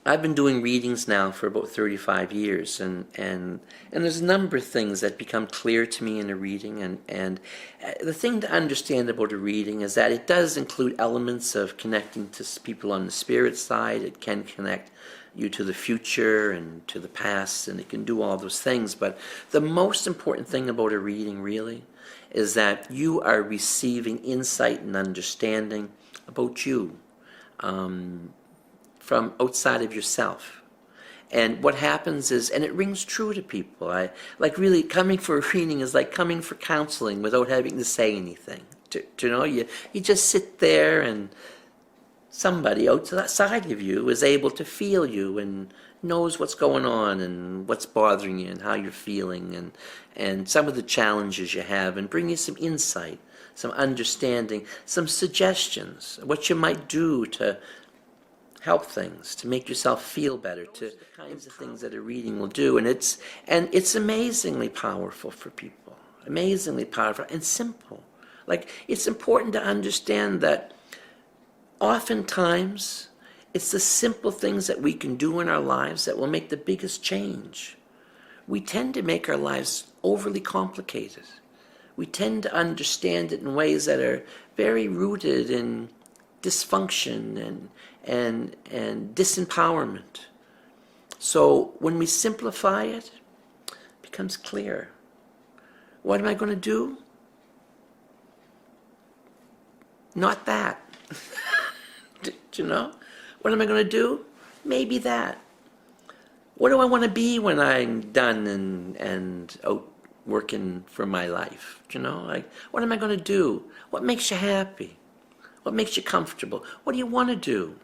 I've been doing readings now for about 35 years, and there's a number of things that become clear to me in a reading, and the thing to understand about a reading is that it does include elements of connecting to people on the spirit side. It can connect you to the future and to the past, and it can do all those things, but the most important thing about a reading really is that you are receiving insight and understanding about you. From outside of yourself. And what happens is, and it rings true to people, like really coming for a reading is like coming for counseling without having to say anything. You just sit there and somebody outside of you is able to feel you and knows what's going on and what's bothering you and how you're feeling and some of the challenges you have, and bring you some insight, some understanding, some suggestions, what you might do to help things, to make yourself feel better, to the kinds of things that a reading will do. And it's amazingly powerful for people, amazingly powerful and simple. Like, it's important to understand that oftentimes it's the simple things that we can do in our lives that will make the biggest change. We tend to make our lives overly complicated. We tend to understand it in ways that are very rooted in dysfunction and disempowerment. So when we simplify it, it becomes clear. What am I going to do? Not that. Do you know? What am I going to do? Maybe that. What do I want to be when I'm done and out working for my life? Do you know? Like, what am I going to do? What makes you happy? What makes you comfortable? What do you want to do?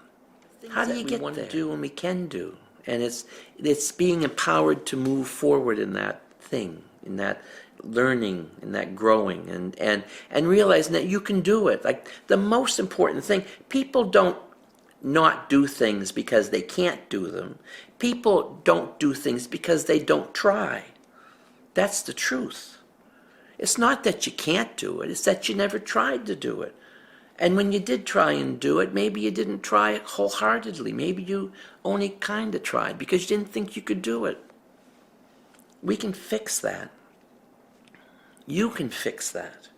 How do you get there? Do and we can do, and it's being empowered to move forward in that thing, in that learning, in that growing, and realizing that you can do it. Like, the most important thing, people don't not do things because they can't do them. People don't do things because they don't try. That's the truth. It's not that you can't do it, it's that you never tried to do it. And when you did try and do it, maybe you didn't try it wholeheartedly. Maybe you only kind of tried because you didn't think you could do it. We can fix that. You can fix that.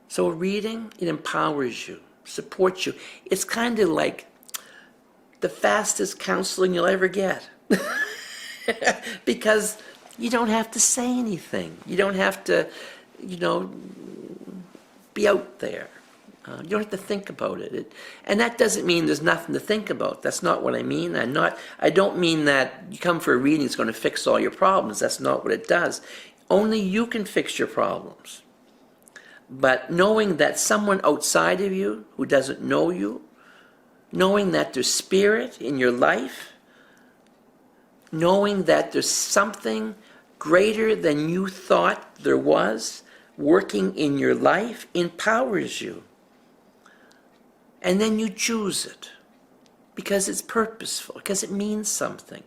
So reading, it empowers you, supports you. It's kind of like the fastest counseling you'll ever get. Because you don't have to say anything. You don't have to, be out there. You don't have to think about it. And that doesn't mean there's nothing to think about. That's not what I mean. I don't mean that you come for a reading it's going to fix all your problems. That's not what it does. Only you can fix your problems. But knowing that someone outside of you who doesn't know you, knowing that there's spirit in your life, knowing that there's something greater than you thought there was working in your life, empowers you. And then you choose it because it's purposeful, because it means something.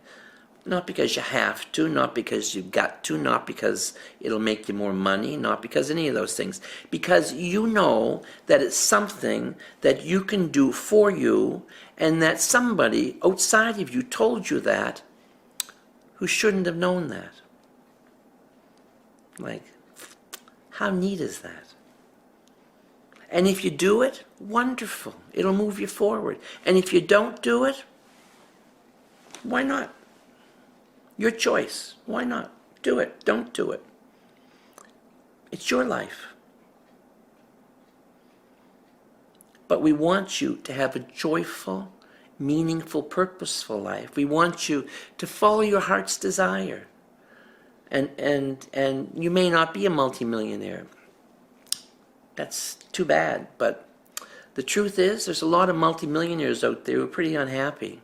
Not because you have to, not because you've got to, not because it'll make you more money, not because any of those things. Because you know that it's something that you can do for you, and that somebody outside of you told you that who shouldn't have known that. Like, how neat is that? And if you do it, wonderful. It'll move you forward. And if you don't do it, why not? Your choice. Why not? Do it. Don't do it. It's your life. But we want you to have a joyful, meaningful, purposeful life. We want you to follow your heart's desire. And you may not be a multimillionaire. That's too bad, but the truth is there's a lot of multimillionaires out there who are pretty unhappy.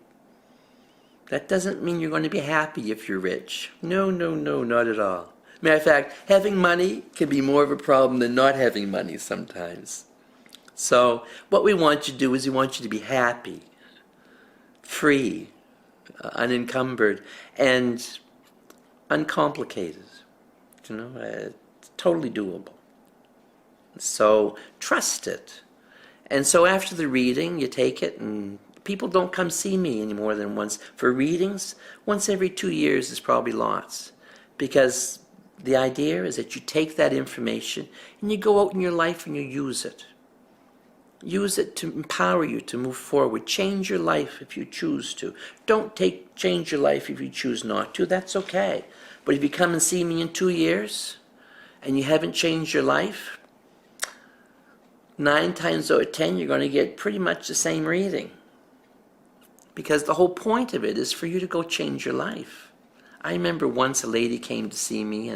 That doesn't mean you're going to be happy if you're rich. No, not at all. Matter of fact, having money can be more of a problem than not having money sometimes. So what we want you to do is we want you to be happy, free, unencumbered, and uncomplicated. It's totally doable. So trust it. And so after the reading, you take it, and people don't come see me any more than once. For readings, once every 2 years is probably lots. Because the idea is that you take that information and you go out in your life and you use it. Use it to empower you to move forward. Change your life if you choose to. Don't change your life if you choose not to. That's okay. But if you come and see me in 2 years and you haven't changed your life, 9 times out of 10 you're going to get pretty much the same reading. Because the whole point of it is for you to go change your life. I remember once a lady came to see me,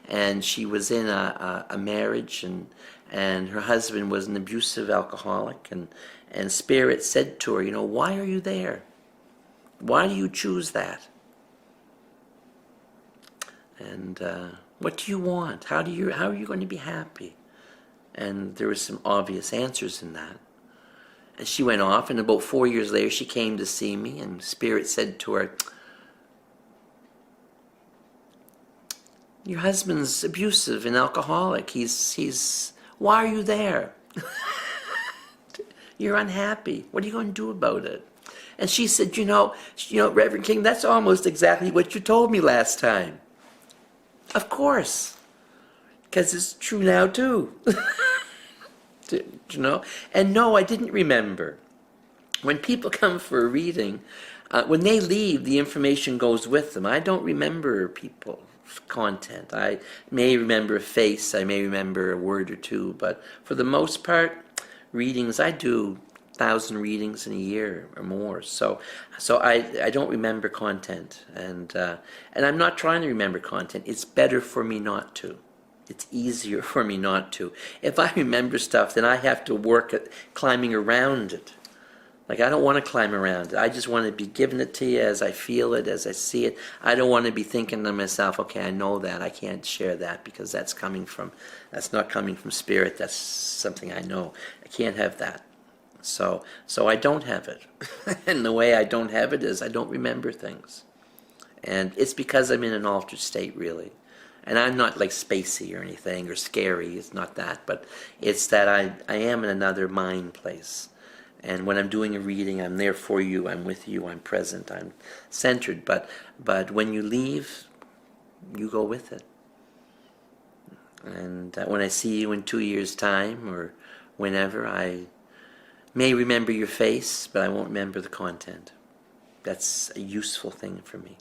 and she was in a marriage, and her husband was an abusive alcoholic, and Spirit said to her, why are you there? Why do you choose that? And what do you want? How are you going to be happy? And there were some obvious answers in that. And she went off, and about 4 years later she came to see me, and Spirit said to her, your husband's abusive and alcoholic. Why are you there? You're unhappy. What are you going to do about it? And she said, Reverend King, that's almost exactly what you told me last time. Of course. Because it's true now too. And no, I didn't remember. When people come for a reading, when they leave, the information goes with them. I don't remember people content. I may remember a face, I may remember a word or two, but for the most part, readings, I do 1,000 readings in a year or more. So I don't remember content, and I'm not trying to remember content. It's better for me not to. It's easier for me not to. If I remember stuff, then I have to work at climbing around it. Like, I don't want to climb around it. I just want to be giving it to you as I feel it, as I see it. I don't want to be thinking to myself, okay, I know that. I can't share that because that's not coming from Spirit. That's something I know. I can't have that. So I don't have it. And the way I don't have it is I don't remember things. And it's because I'm in an altered state, really. And I'm not like spacey or anything or scary. It's not that. But it's that I am in another mind place. And when I'm doing a reading, I'm there for you. I'm with you. I'm present. I'm centered. But when you leave, you go with it. And when I see you in 2 years' time or whenever, I may remember your face, but I won't remember the content. That's a useful thing for me.